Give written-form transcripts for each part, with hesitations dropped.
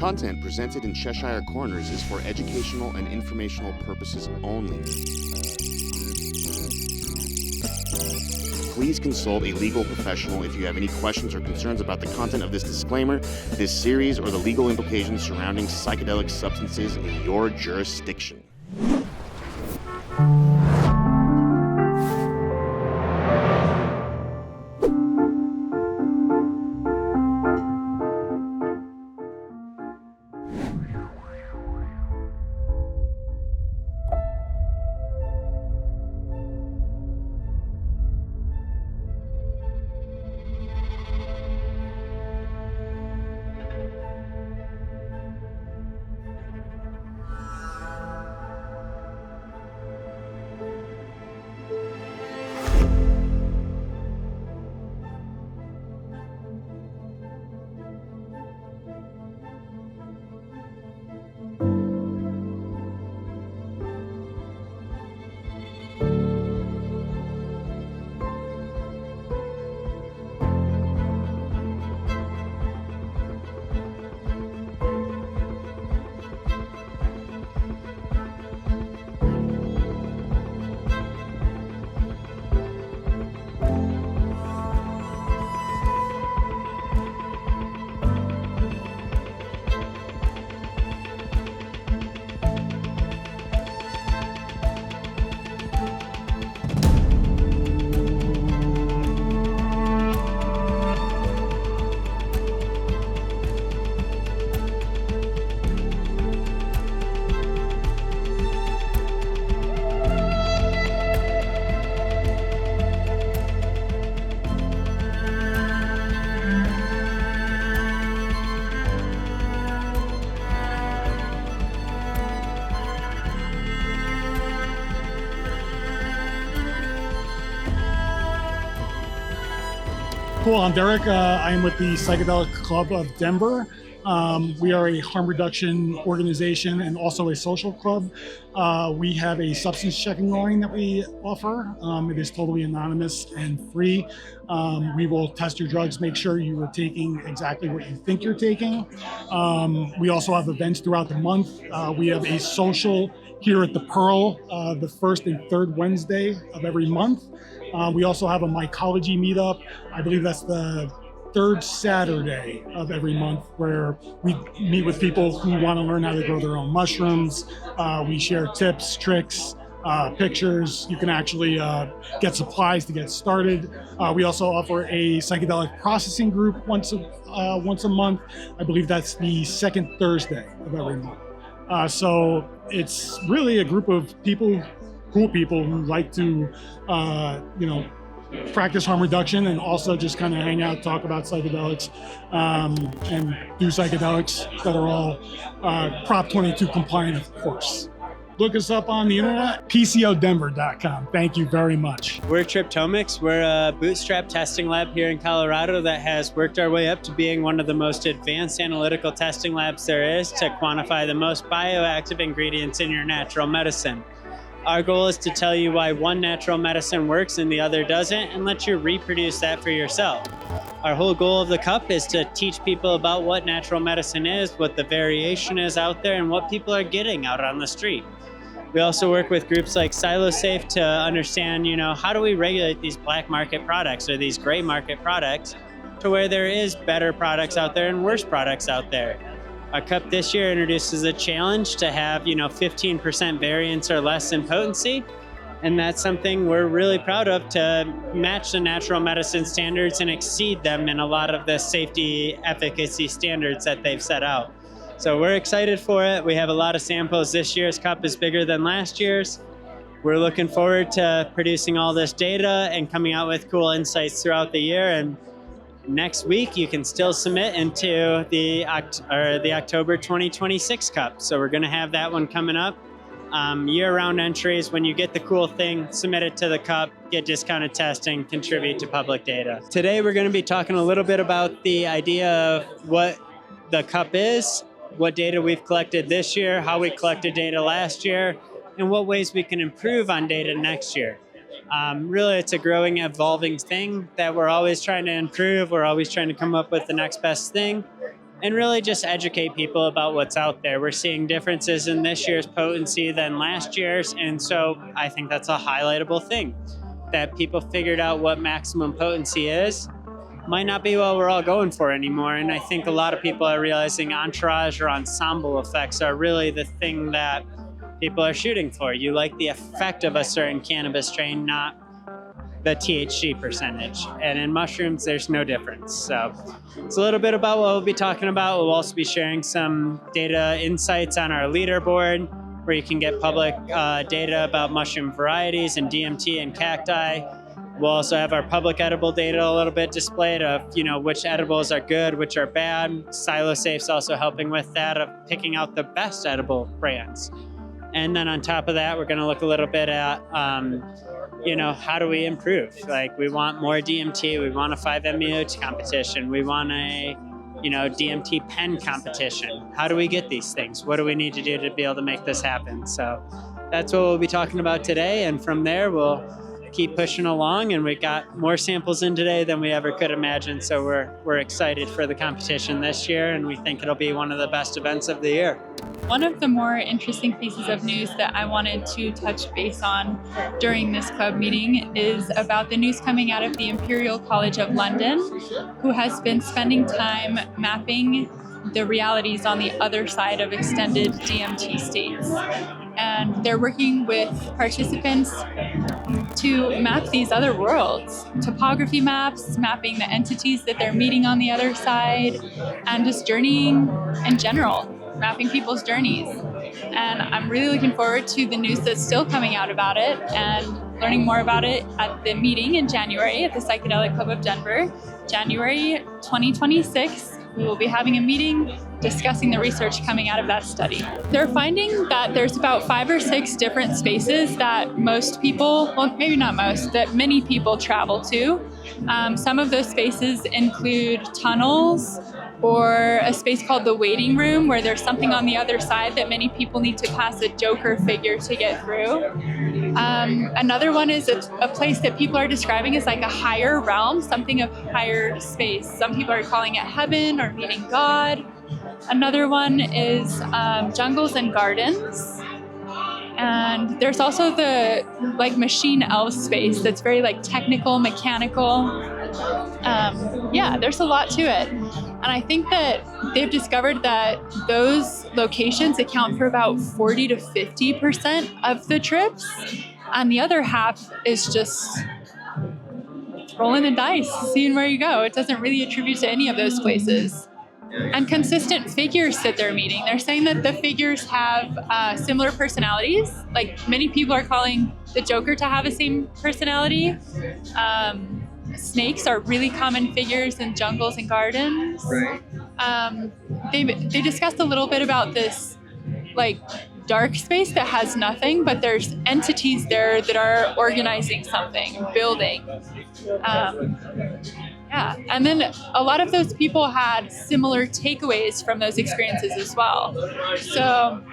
Content presented in Cheshire Corners is for educational and informational purposes only. Please consult a legal professional if you have any questions or concerns about the content of this disclaimer, this series, or the legal implications surrounding psychedelic substances in your jurisdiction. Cool, I'm Derek. I'm with the Psychedelic Club of Denver. We are a harm reduction organization and also a social club. We have a substance checking line that we offer. It is totally anonymous and free. We will test your drugs, make sure you are taking exactly what you think you're taking. We also have events throughout the month. We have a social here at the Pearl, the first and third Wednesday of every month. We also have a mycology meetup. I believe that's the third Saturday of every month, where we meet with people who want to learn how to grow their own mushrooms. We share tips, tricks, pictures. You can actually get supplies to get started. We also offer a psychedelic processing group once a month. I believe that's the second Thursday of every month. So it's really a group of people, cool people who like to, practice harm reduction and also just kind of hang out, talk about psychedelics, and do psychedelics that are all Prop 22 compliant, of course. Look us up on the internet, pcodenver.com. Thank you very much. We're Tryptomics. We're a bootstrap testing lab here in Colorado that has worked our way up to being one of the most advanced analytical testing labs there is to quantify the most bioactive ingredients in your natural medicine. Our goal is to tell you why one natural medicine works and the other doesn't, and let you reproduce that for yourself. Our whole goal of the cup is to teach people about what natural medicine is, what the variation is out there, and what people are getting out on the street. We also work with groups like psilocybin to understand, how do we regulate these black market products or these gray market products to where there is better products out there and worse products out there. Our cup this year introduces a challenge to have, 15% variance or less in potency. And that's something we're really proud of, to match the natural medicine standards and exceed them in a lot of the safety efficacy standards that they've set out. So we're excited for it. We have a lot of samples. This year's cup is bigger than last year's. We're looking forward to producing all this data and coming out with cool insights throughout the year. And next week, you can still submit into the October 2026 Cup. So we're going to have that one coming up. Year-round entries. When you get the cool thing, submit it to the Cup, get discounted testing, contribute to public data. Today, we're going to be talking a little bit about the idea of what the Cup is, what data we've collected this year, how we collected data last year, and what ways we can improve on data next year. Really, it's a growing, evolving thing that we're always trying to improve. We're always trying to come up with the next best thing. and really just educate people about what's out there. We're seeing differences in this year's potency than last year's, and so I think that's a highlightable thing, that people figured out what maximum potency is. Might not be what we're all going for anymore, and I think a lot of people are realizing entourage or ensemble effects are really the thing that people are shooting for. You like the effect of a certain cannabis strain, not the THC percentage. And in mushrooms, there's no difference. So it's a little bit about what we'll be talking about. We'll also be sharing some data insights on our leaderboard, where you can get public data about mushroom varieties and DMT and cacti. We'll also have our public edible data a little bit displayed of, which edibles are good, which are bad. Psilosafe's also helping with that, of picking out the best edible brands. And then on top of that, we're going to look a little bit at, how do we improve? Like, we want more DMT, we want a 5-MeO competition, we want a, DMT pen competition. How do we get these things? What do we need to do to be able to make this happen? So that's what we'll be talking about today. And from there, we'll keep pushing along, and we got more samples in today than we ever could imagine. So we're excited for the competition this year, and we think it'll be one of the best events of the year. One of the more interesting pieces of news that I wanted to touch base on during this club meeting is about the news coming out of the Imperial College of London, who has been spending time mapping the realities on the other side of extended DMT states. And they're working with participants to map these other worlds, topography maps, mapping the entities that they're meeting on the other side, and just journeying in general, mapping people's journeys. And I'm really looking forward to the news that's still coming out about it and learning more about it at the meeting in January at the Psychedelic Club of Denver, January 2026. We will be having a meeting discussing the research coming out of that study. They're finding that there's about 5 or 6 different spaces that most people, well, maybe not most, that many people travel to. Some of those spaces include tunnels, or a space called the waiting room, where there's something on the other side that many people need to pass a joker figure to get through. Another one is a place that people are describing as like a higher realm, something of higher space. Some people are calling it heaven or meeting God. Another one is jungles and gardens. And there's also the machine elves space that's very technical, mechanical. There's a lot to it. And I think that they've discovered that those locations account for about 40 to 50% of the trips. And the other half is just rolling the dice, seeing where you go. It doesn't really attribute to any of those places. And consistent figures that they're meeting. They're saying that the figures have similar personalities. Many people are calling the Joker to have the same personality. Snakes are really common figures in jungles and gardens. Right. They discussed a little bit about this dark space that has nothing, but there's entities there that are organizing something, building. And then a lot of those people had similar takeaways from those experiences as well. So,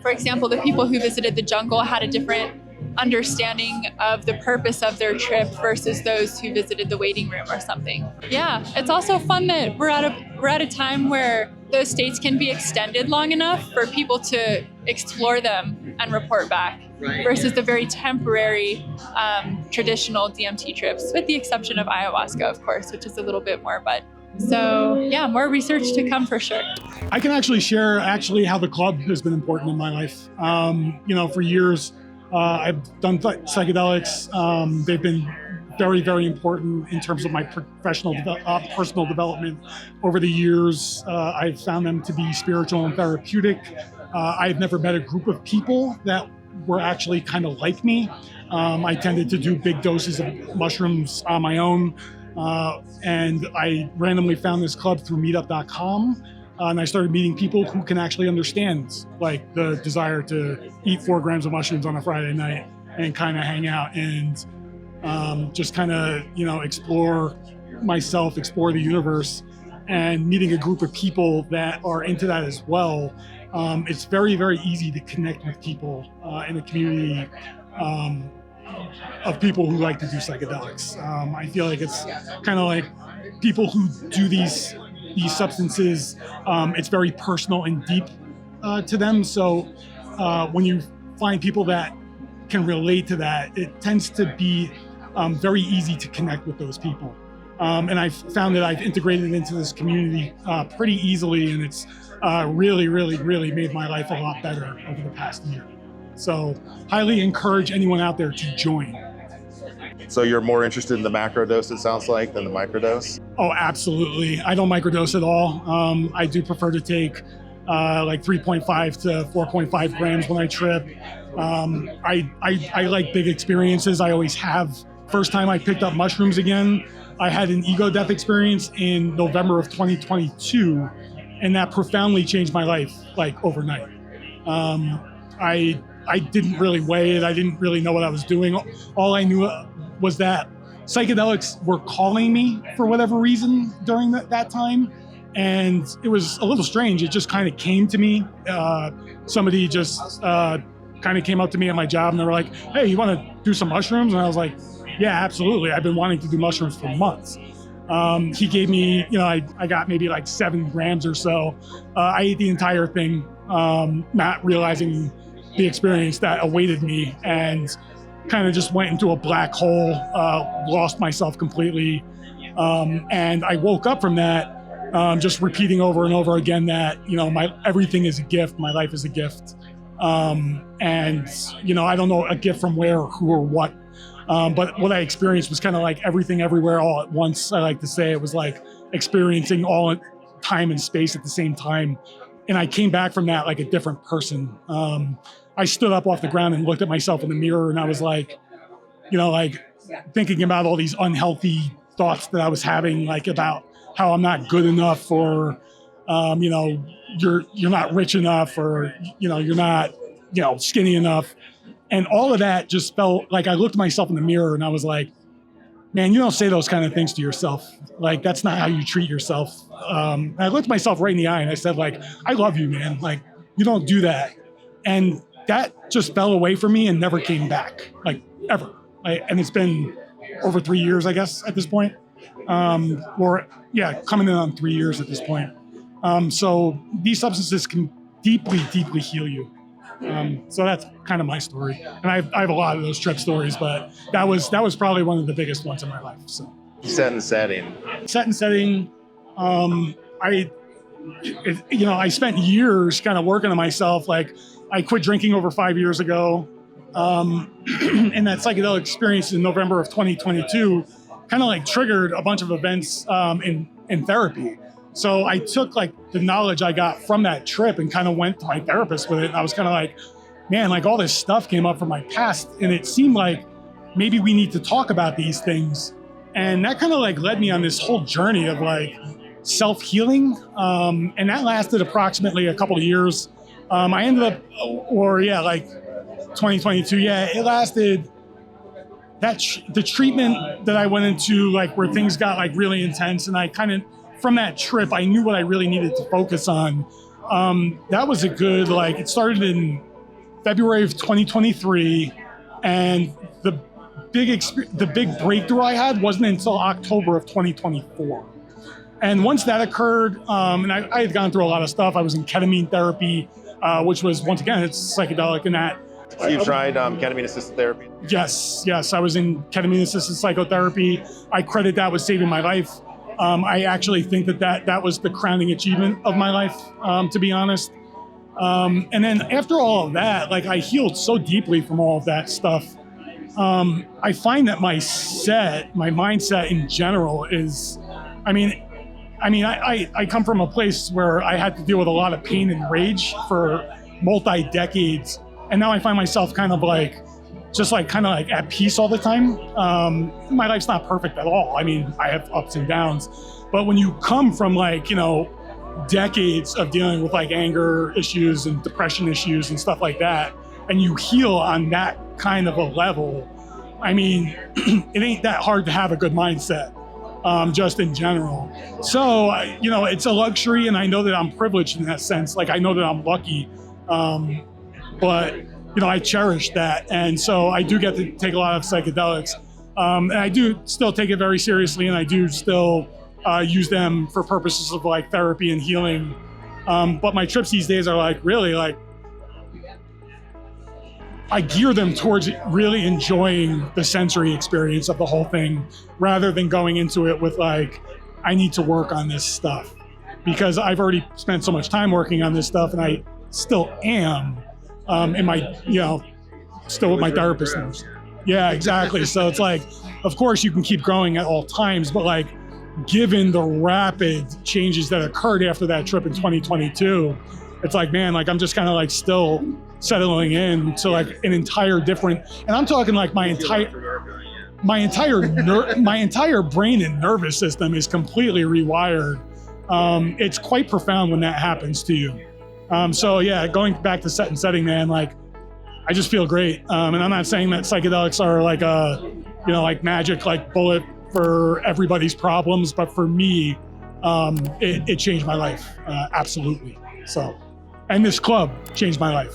for example, the people who visited the jungle had a different understanding of the purpose of their trip versus those who visited the waiting room or something. Yeah, it's also fun that we're at a time where those states can be extended long enough for people to explore them and report back, versus the very temporary traditional DMT trips, with the exception of ayahuasca, of course, which is a little bit more, but so more research to come for sure. I can actually share how the club has been important in my life. For years, I've done psychedelics. They've been very, very important in terms of my professional, personal development over the years. I've found them to be spiritual and therapeutic. I've never met a group of people that were actually kind of like me. I tended to do big doses of mushrooms on my own. And I randomly found this club through meetup.com. And I started meeting people who can actually understand the desire to eat 4 grams of mushrooms on a Friday night and kind of hang out and just kind of, explore myself, explore the universe, and meeting a group of people that are into that as well. It's very, very easy to connect with people in a community of people who like to do psychedelics. I feel like it's kind of like people who do these these substances, it's very personal and deep to them. So when you find people that can relate to that, it tends to be very easy to connect with those people. And I've found that I've integrated into this community pretty easily, and it's really, really, really made my life a lot better over the past year. So highly encourage anyone out there to join. So you're more interested in the macro dose, it sounds like, than the microdose? Oh, absolutely. I don't microdose at all. I do prefer to take like 3.5 to 4.5 grams when I trip. I like big experiences. I always have. First time I picked up mushrooms again, I had an ego death experience in November of 2022, and that profoundly changed my life, like overnight. I didn't really weigh it. I didn't really know what I was doing. All I knew was that psychedelics were calling me for whatever reason during that time. And it was a little strange. It just kind of came to me. Somebody just kind of came up to me at my job and they were like, hey, you want to do some mushrooms? And I was like, yeah, absolutely. I've been wanting to do mushrooms for months. He gave me, I got maybe like 7 grams or so. I ate the entire thing, not realizing the experience that awaited me, and kind of just went into a black hole, lost myself completely. And I woke up from that, just repeating over and over again that, everything is a gift. My life is a gift. And, I don't know a gift from where, who, or what. But what I experienced was kind of like everything everywhere all at once. I like to say it was like experiencing all time and space at the same time. And I came back from that like a different person. I stood up off the ground and looked at myself in the mirror, and I was like, thinking about all these unhealthy thoughts that I was having, like about how I'm not good enough, or, you're not rich enough, or, you're not, skinny enough. And all of that just felt like I looked at myself in the mirror and I was like, man, you don't say those kind of things to yourself. Like, that's not how you treat yourself. I looked myself right in the eye and I said, like, I love you, man. Like, you don't do that. And that just fell away from me and never came back, like, ever. And it's been over 3 years, I guess, at this point. Coming in on 3 years at this point. So these substances can deeply, deeply heal you. So that's kind of my story. And I have a lot of those trip stories, but that was probably one of the biggest ones in my life. So Set and setting. I spent years kind of working on myself. Like, I quit drinking over 5 years ago. And that psychedelic experience in November of 2022 kind of like triggered a bunch of events in therapy. So I took like the knowledge I got from that trip and kind of went to my therapist with it. And I was kind of like, man, like all this stuff came up from my past, and it seemed like maybe we need to talk about these things. And that kind of like led me on this whole journey of like self-healing. And that lasted approximately a couple of years. I ended up, 2022. Yeah, it lasted. The treatment that I went into, like where things got like really intense, and I kind of, from that trip, I knew what I really needed to focus on. That was a good, it started in February of 2023, and the big breakthrough I had wasn't until October of 2024. And once that occurred, and I had gone through a lot of stuff. I was in ketamine therapy, which was, once again, it's psychedelic in that. So you tried ketamine-assisted therapy? Yes. I was in ketamine-assisted psychotherapy. I credit that with saving my life. I actually think that was the crowning achievement of my life, to be honest. And then after all of that, like, I healed so deeply from all of that stuff. I find that my mindset in general is, I come from a place where I had to deal with a lot of pain and rage for multi-decades. And now I find myself kind of at peace all the time. My life's not perfect at all. I have ups and downs. But when you come from decades of dealing with anger issues and depression issues and stuff like that, and you heal on that kind of a level, it ain't that hard to have a good mindset, just in general. So, it's a luxury, and I know that I'm privileged in that sense. I know that I'm lucky. But I cherish that. And so I do get to take a lot of psychedelics. And I do still take it very seriously, and I do still use them for purposes of like therapy and healing. But my trips these days are like really like, I gear them towards really enjoying the sensory experience of the whole thing rather than going into it with like, I need to work on this stuff, because I've already spent so much time working on this stuff, and I still am in my, still with my therapist knows. Yeah, exactly. So it's like, of course you can keep growing at all times, but like, given the rapid changes that occurred after that trip in 2022, it's like, man, like I'm just kind of like still settling in to like an entire different, and I'm talking like my entire brain and nervous system is completely rewired. It's quite profound when that happens to you. So yeah, going back to set and setting, man, like I just feel great. And I'm not saying that psychedelics are like a, like magic, like bullet for everybody's problems, but for me, it changed my life, absolutely. So, and this club changed my life.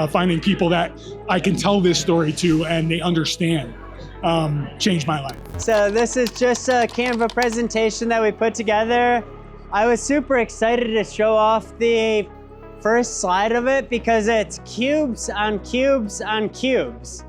Finding people that I can tell this story to and they understand changed my life. So this is just a Canva presentation that we put together. I was super excited to show off the first slide of it because it's cubes on cubes on cubes.